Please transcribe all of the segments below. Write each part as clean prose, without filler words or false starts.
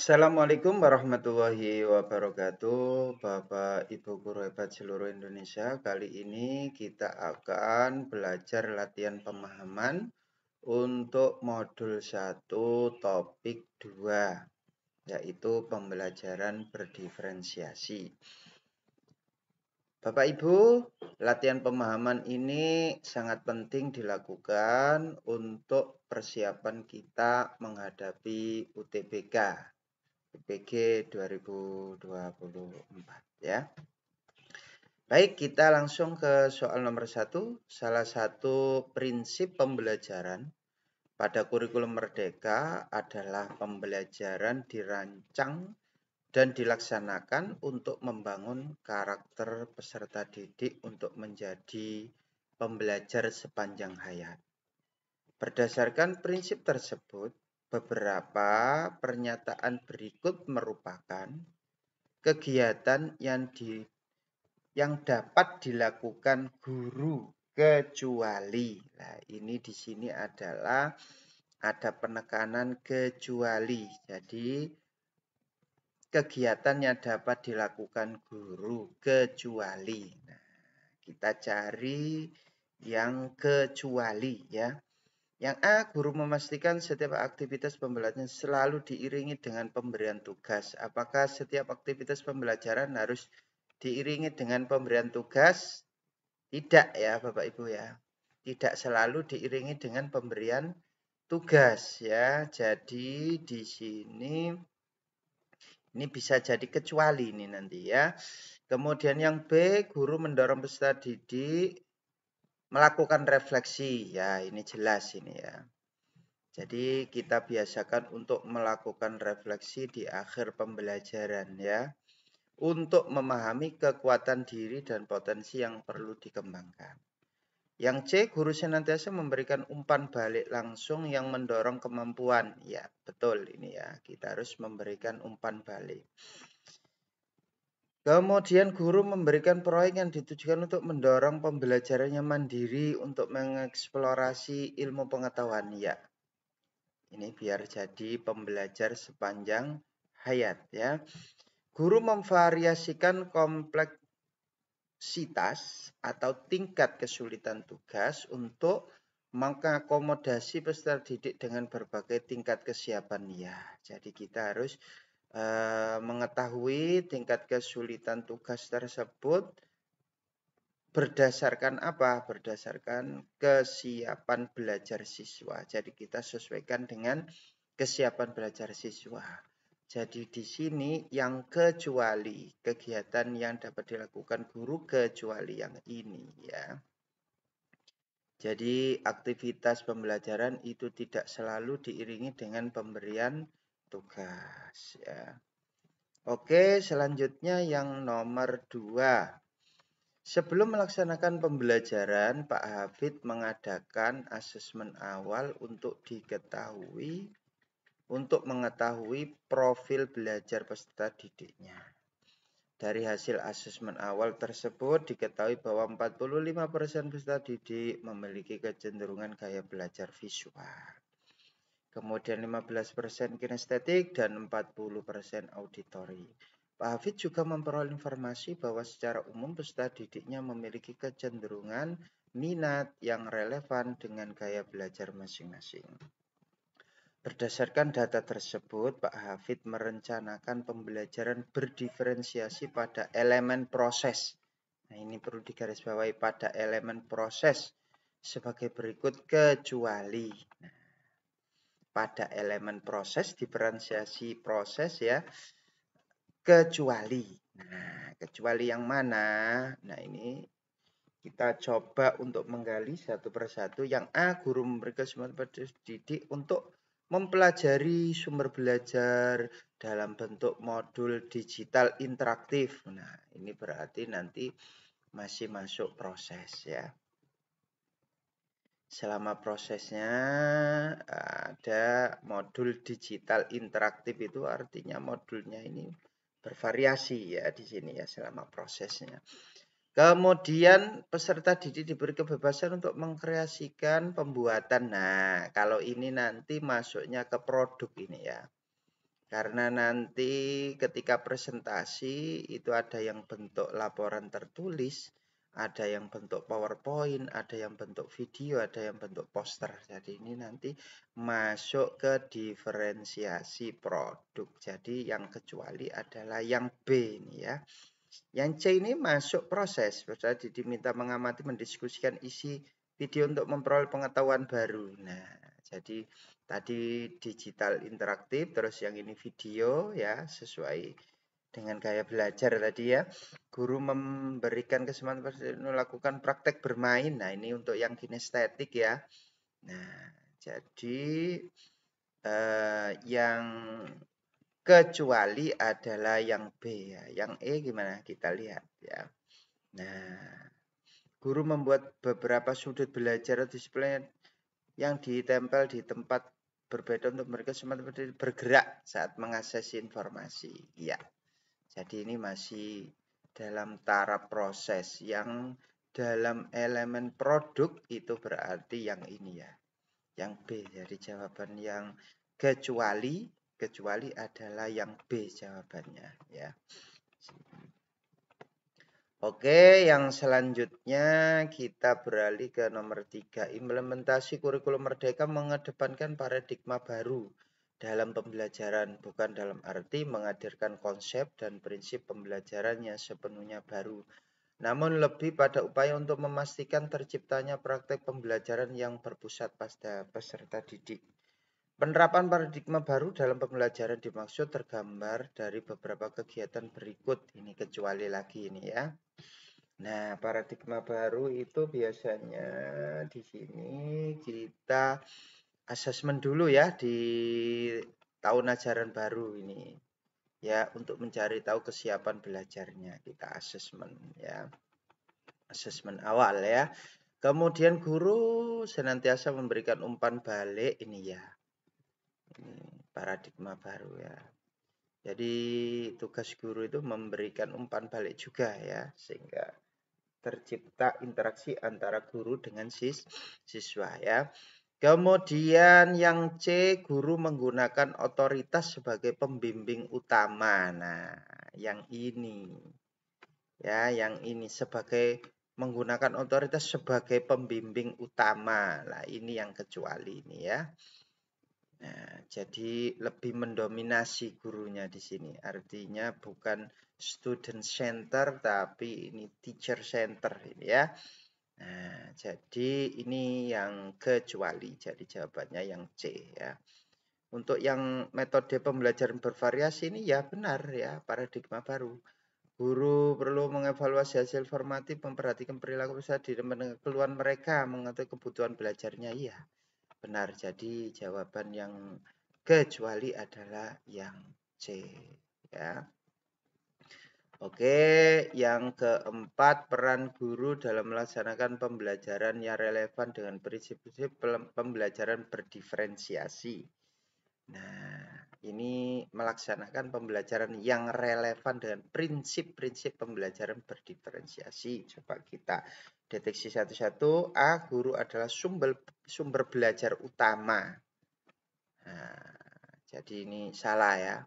Assalamualaikum warahmatullahi wabarakatuh, Bapak Ibu guru hebat seluruh Indonesia. Kali ini kita akan belajar latihan pemahaman untuk modul 1 topik 2, yaitu pembelajaran berdiferensiasi. Bapak Ibu, latihan pemahaman ini sangat penting dilakukan untuk persiapan kita menghadapi UTBK. UPG 2024 ya. Baik, kita langsung ke soal nomor 1. Salah satu prinsip pembelajaran pada kurikulum Merdeka adalah pembelajaran dirancang dan dilaksanakan untuk membangun karakter peserta didik untuk menjadi pembelajar sepanjang hayat. Berdasarkan prinsip tersebut, beberapa pernyataan berikut merupakan kegiatan yang dapat dilakukan guru kecuali. Nah, ini di sini adalah ada penekanan kecuali. Jadi kegiatan yang dapat dilakukan guru kecuali. Nah, kita cari yang kecuali ya. Yang A, guru memastikan setiap aktivitas pembelajaran selalu diiringi dengan pemberian tugas. Apakah setiap aktivitas pembelajaran harus diiringi dengan pemberian tugas? Tidak ya Bapak Ibu ya. Tidak selalu diiringi dengan pemberian tugas ya. Jadi di sini ini bisa jadi kecuali ini nanti ya. Kemudian yang B, guru mendorong peserta didik melakukan refleksi. Ya, ini jelas ini ya. Jadi kita biasakan untuk melakukan refleksi di akhir pembelajaran ya. Untuk memahami kekuatan diri dan potensi yang perlu dikembangkan. Yang C, guru senantiasa memberikan umpan balik langsung yang mendorong kemampuan. Ya, betul ini ya. Kita harus memberikan umpan balik. Kemudian guru memberikan proyek yang ditujukan untuk mendorong pembelajarannya mandiri untuk mengeksplorasi ilmu pengetahuan. Ya, ini biar jadi pembelajar sepanjang hayat ya. Guru memvariasikan kompleksitas atau tingkat kesulitan tugas untuk mengakomodasi peserta didik dengan berbagai tingkat kesiapan ya. Jadi kita harus mengetahui tingkat kesulitan tugas tersebut berdasarkan apa? Berdasarkan kesiapan belajar siswa. Jadi kita sesuaikan dengan kesiapan belajar siswa. Jadi di sini yang kecuali kegiatan yang dapat dilakukan guru kecuali yang ini ya. Jadi aktivitas pembelajaran itu tidak selalu diiringi dengan pemberian tugas ya. Oke, selanjutnya yang nomor 2. Sebelum melaksanakan pembelajaran, Pak Hafid mengadakan asesmen awal untuk mengetahui profil belajar peserta didiknya. Dari hasil asesmen awal tersebut diketahui bahwa 45% peserta didik memiliki kecenderungan gaya belajar visual. Kemudian 15% kinestetik dan 40% auditori. Pak Hafid juga memperoleh informasi bahwa secara umum peserta didiknya memiliki kecenderungan minat yang relevan dengan gaya belajar masing-masing. Berdasarkan data tersebut, Pak Hafid merencanakan pembelajaran berdiferensiasi pada elemen proses. Nah, ini perlu digarisbawahi pada elemen proses sebagai berikut kecuali. Nah, pada elemen proses, diferensiasi proses ya, kecuali. Nah, kecuali yang mana? Nah, ini kita coba untuk menggali satu persatu. Yang A, guru memberikan semua didik untuk mempelajari sumber belajar dalam bentuk modul digital interaktif. Nah, ini berarti nanti masih masuk proses ya. Selama prosesnya ada modul digital interaktif, itu artinya modulnya ini bervariasi ya di sini ya selama prosesnya. Kemudian peserta didik diberi kebebasan untuk mengkreasikan pembuatan. Nah, kalau ini nanti masuknya ke produk ini ya. Karena nanti ketika presentasi itu ada yang bentuk laporan tertulis, ada yang bentuk PowerPoint, ada yang bentuk video, ada yang bentuk poster. Jadi ini nanti masuk ke diferensiasi produk. Jadi yang kecuali adalah yang B ini ya. Yang C ini masuk proses. Misalnya diminta mengamati, mendiskusikan isi video untuk memperoleh pengetahuan baru. Nah, jadi tadi digital interaktif, terus yang ini video ya, sesuai dengan gaya belajar tadi ya. Guru memberikan kesempatan melakukan praktek bermain. Nah, ini untuk yang kinestetik ya. Nah, jadi yang kecuali adalah yang B ya. Yang E gimana? Kita lihat ya. Nah, guru membuat beberapa sudut belajar display yang ditempel di tempat berbeda untuk mereka semua bergerak saat mengakses informasi. Ya. Jadi ini masih dalam taraf proses. Yang dalam elemen produk itu berarti yang ini ya. Yang B. Jadi jawaban yang kecuali adalah yang B jawabannya ya. Oke, yang selanjutnya kita beralih ke nomor 3. Implementasi kurikulum merdeka mengedepankan paradigma baru dalam pembelajaran, bukan dalam arti menghadirkan konsep dan prinsip pembelajaran yang sepenuhnya baru, namun lebih pada upaya untuk memastikan terciptanya praktek pembelajaran yang berpusat pada peserta didik. Penerapan paradigma baru dalam pembelajaran dimaksud tergambar dari beberapa kegiatan berikut. Ini kecuali lagi ini ya. Nah, paradigma baru itu biasanya di sini kita asesmen dulu ya di tahun ajaran baru ini. Ya, untuk mencari tahu kesiapan belajarnya kita asesmen ya. Asesmen awal ya. Kemudian guru senantiasa memberikan umpan balik ini ya. Ini paradigma baru ya. Jadi tugas guru itu memberikan umpan balik juga ya, sehingga tercipta interaksi antara guru dengan siswa ya. Kemudian yang C, guru menggunakan otoritas sebagai pembimbing utama. Nah, yang ini ya, yang ini sebagai menggunakan otoritas sebagai pembimbing utama. Nah, ini yang kecuali ini ya. Nah, jadi lebih mendominasi gurunya di sini. Artinya bukan student center tapi ini teacher center ini ya. Nah, jadi ini yang kecuali. Jadi jawabannya yang C ya. Untuk yang metode pembelajaran bervariasi ini ya benar ya, paradigma baru. Guru perlu mengevaluasi hasil formatif, memperhatikan perilaku peserta didik, mendengar keluhan mereka, mengetahui kebutuhan belajarnya. Iya, benar. Jadi jawaban yang kecuali adalah yang C ya. Oke, yang keempat, peran guru dalam melaksanakan pembelajaran yang relevan dengan prinsip-prinsip pembelajaran berdiferensiasi. Nah, ini melaksanakan pembelajaran yang relevan dengan prinsip-prinsip pembelajaran berdiferensiasi. Coba kita deteksi satu-satu. A, guru adalah sumber belajar utama. Nah, jadi ini salah ya.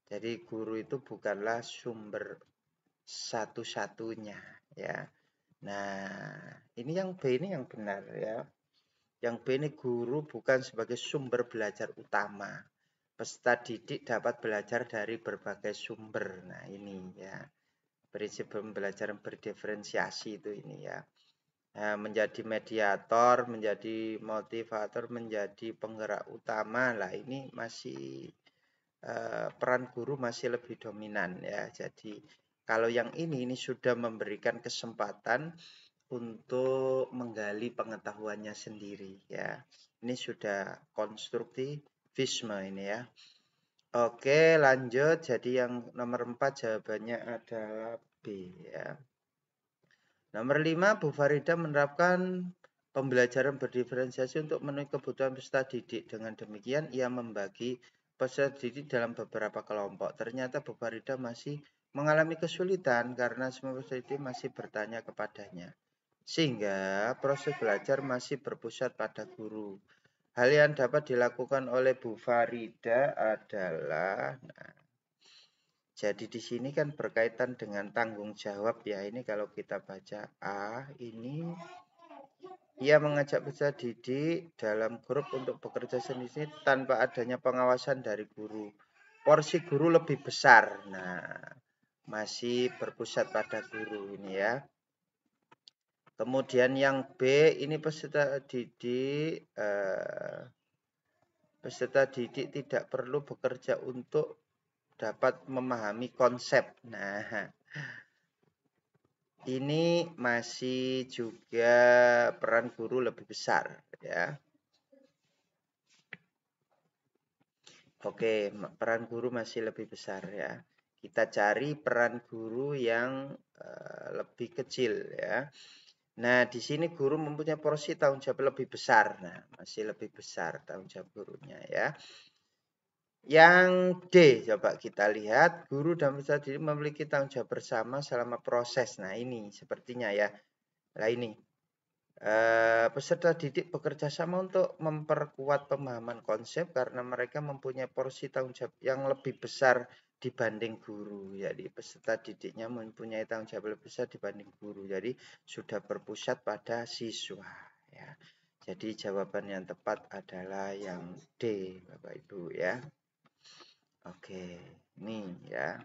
Jadi guru itu bukanlah sumber satu-satunya ya. Nah, ini yang B ini yang benar ya. Yang B ini guru bukan sebagai sumber belajar utama. Peserta didik dapat belajar dari berbagai sumber. Nah, ini ya. Prinsip pembelajaran berdiferensiasi itu ini ya. Nah, menjadi mediator, menjadi motivator, menjadi penggerak utama. Lah ini masih peran guru masih lebih dominan ya. Jadi kalau yang ini sudah memberikan kesempatan untuk menggali pengetahuannya sendiri ya. Ini sudah konstruktivisme ini ya. Oke, lanjut. Jadi yang nomor 4 jawabannya adalah B ya. Nomor 5, Bu Farida menerapkan pembelajaran berdiferensiasi untuk memenuhi kebutuhan peserta didik. Dengan demikian, ia membagi peserta didik dalam beberapa kelompok. Ternyata Bu Farida masih mengalami kesulitan karena semua peserta didik masih bertanya kepadanya. Sehingga proses belajar masih berpusat pada guru. hal yang dapat dilakukan oleh Bu Farida adalah, nah, jadi di sini kan berkaitan dengan tanggung jawab ya. Ini kalau kita baca A, ini ia mengajak peserta didik dalam grup untuk bekerja sendiri tanpa adanya pengawasan dari guru. Porsi guru lebih besar. Nah, masih berpusat pada guru ini ya. Kemudian yang B ini peserta didik tidak perlu bekerja untuk dapat memahami konsep. Nah, ini masih juga peran guru lebih besar ya. Oke, peran guru masih lebih besar ya. Kita cari peran guru yang lebih kecil ya. Nah, di sini guru mempunyai porsi tanggung jawab lebih besar. Nah, masih lebih besar tanggung jawab gurunya ya. Yang D, coba kita lihat, guru dan peserta didik memiliki tanggung jawab bersama selama proses. Nah, ini sepertinya ya. Nah, ini. Peserta didik bekerja sama untuk memperkuat pemahaman konsep karena mereka mempunyai porsi tanggung jawab yang lebih besar dibanding guru. Jadi peserta didiknya mempunyai tanggung jawab lebih besar dibanding guru. Jadi sudah berpusat pada siswa. Ya. Jadi jawaban yang tepat adalah yang D, Bapak Ibu ya. Oke, ini ya.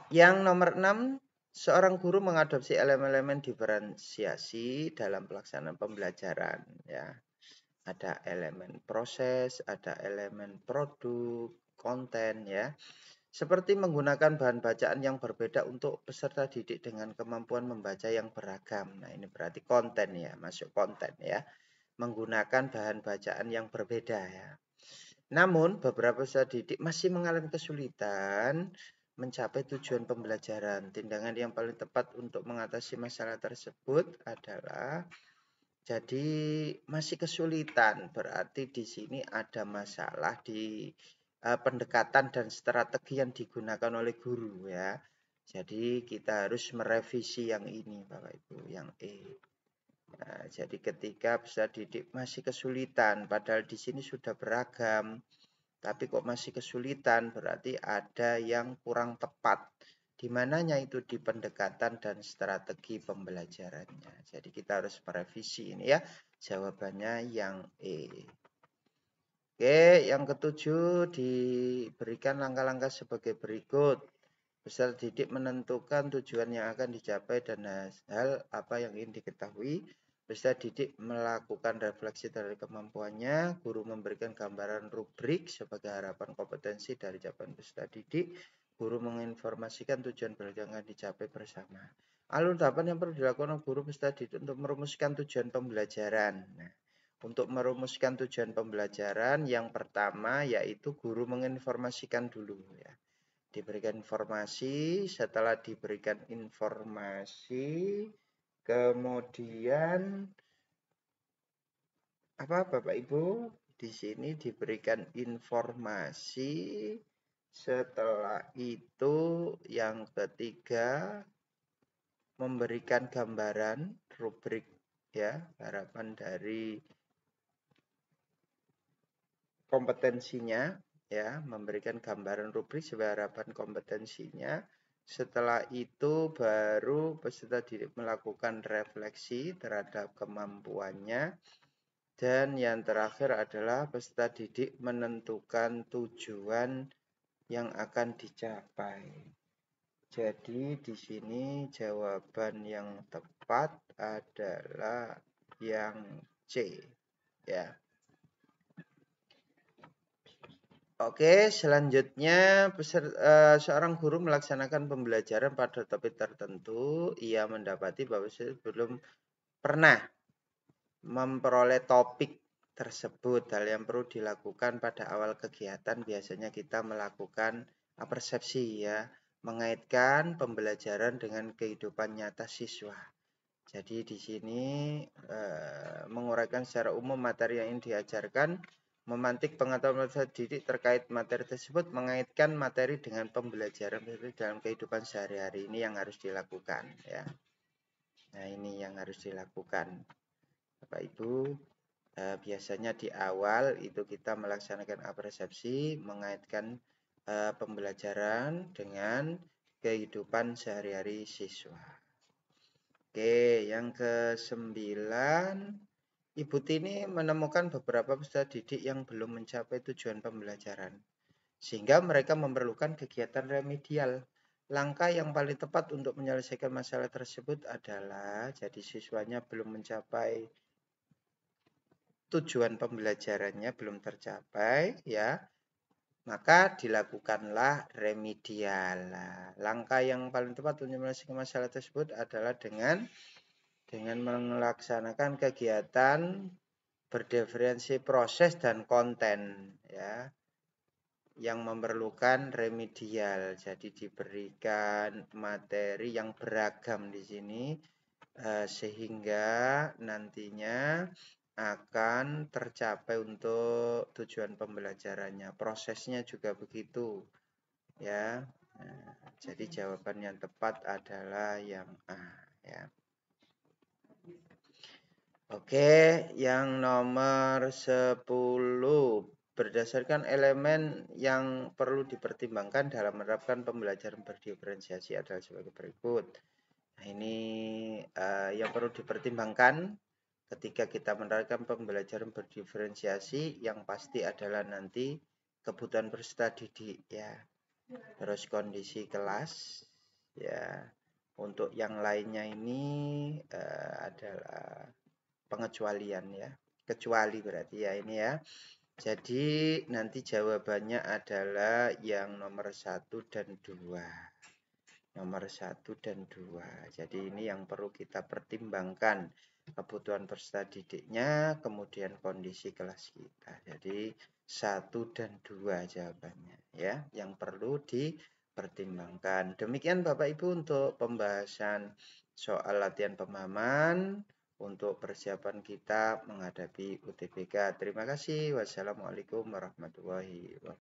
Yang nomor 6, seorang guru mengadopsi elemen-elemen diferensiasi dalam pelaksanaan pembelajaran ya. Ada elemen proses, ada elemen produk, konten ya. Seperti menggunakan bahan bacaan yang berbeda untuk peserta didik dengan kemampuan membaca yang beragam. Nah, ini berarti konten ya, masuk konten ya. Menggunakan bahan bacaan yang berbeda ya. Namun, beberapa peserta didik masih mengalami kesulitan mencapai tujuan pembelajaran. Tindakan yang paling tepat untuk mengatasi masalah tersebut adalah jadi masih kesulitan. Berarti di sini ada masalah di pendekatan dan strategi yang digunakan oleh guru ya. Jadi kita harus merevisi yang ini Bapak Ibu, yang E. Nah, jadi ketika peserta didik masih kesulitan, padahal di sini sudah beragam, tapi kok masih kesulitan, berarti ada yang kurang tepat. Di mananya itu di pendekatan dan strategi pembelajarannya. Jadi kita harus merevisi ini ya. Jawabannya yang E. Oke, yang ketujuh diberikan langkah-langkah sebagai berikut. Peserta didik menentukan tujuan yang akan dicapai dan hal apa yang ingin diketahui. Peserta didik melakukan refleksi dari kemampuannya. Guru memberikan gambaran rubrik sebagai harapan kompetensi dari jawaban peserta didik. Guru menginformasikan tujuan belajar yang akan dicapai bersama. Alur tahapan yang perlu dilakukan oleh guru peserta didik untuk merumuskan tujuan pembelajaran. Nah, untuk merumuskan tujuan pembelajaran yang pertama yaitu guru menginformasikan dulu ya. Diberikan informasi, setelah diberikan informasi, kemudian apa Bapak Ibu? Di sini diberikan informasi, setelah itu yang ketiga memberikan gambaran rubrik ya, harapan dari kompetensinya ya, memberikan gambaran rubrik sebagai harapan kompetensinya. Setelah itu baru peserta didik melakukan refleksi terhadap kemampuannya. Dan yang terakhir adalah peserta didik menentukan tujuan yang akan dicapai. Jadi di sini jawaban yang tepat adalah yang C ya. Oke, selanjutnya seorang guru melaksanakan pembelajaran pada topik tertentu. Ia mendapati bahwa belum pernah memperoleh topik tersebut. Hal yang perlu dilakukan pada awal kegiatan biasanya kita melakukan persepsi ya, mengaitkan pembelajaran dengan kehidupan nyata siswa. Jadi di sini menguraikan secara umum materi yang ingin diajarkan, memantik pengetahuan peserta didik terkait materi tersebut, mengaitkan materi dengan pembelajaran dalam kehidupan sehari-hari. Ini yang harus dilakukan ya. Nah, ini yang harus dilakukan Bapak Ibu. biasanya di awal itu kita melaksanakan apresepsi, mengaitkan pembelajaran dengan kehidupan sehari-hari siswa. Oke, yang ke-9, Ibu Tini menemukan beberapa peserta didik yang belum mencapai tujuan pembelajaran, sehingga mereka memerlukan kegiatan remedial. Langkah yang paling tepat untuk menyelesaikan masalah tersebut adalah, jadi siswanya belum mencapai tujuan pembelajarannya, belum tercapai, ya, maka dilakukanlah remedial. Langkah yang paling tepat untuk menyelesaikan masalah tersebut adalah dengan melaksanakan kegiatan berdiferensi proses dan konten, ya, yang memerlukan remedial. Jadi diberikan materi yang beragam di sini sehingga nantinya akan tercapai untuk tujuan pembelajarannya. Prosesnya juga begitu, ya. Nah, jadi jawaban yang tepat adalah yang A, ya. Oke, yang nomor 10. Berdasarkan elemen yang perlu dipertimbangkan dalam menerapkan pembelajaran berdiferensiasi adalah sebagai berikut. Nah, ini yang perlu dipertimbangkan ketika kita menerapkan pembelajaran berdiferensiasi, yang pasti adalah nanti kebutuhan peserta didik, ya. Terus kondisi kelas, ya. Untuk yang lainnya ini adalah pengecualian, ya. Kecuali berarti ya ini, ya. Jadi nanti jawabannya adalah yang nomor 1 dan 2. Nomor 1 dan 2. Jadi ini yang perlu kita pertimbangkan. Kebutuhan peserta didiknya, kemudian kondisi kelas kita. Jadi 1 dan 2 jawabannya, ya, yang perlu dipertimbangkan. Demikian Bapak Ibu untuk pembahasan soal latihan pemahaman untuk persiapan kita menghadapi UTBK. Terima kasih. Wassalamualaikum warahmatullahi wabarakatuh.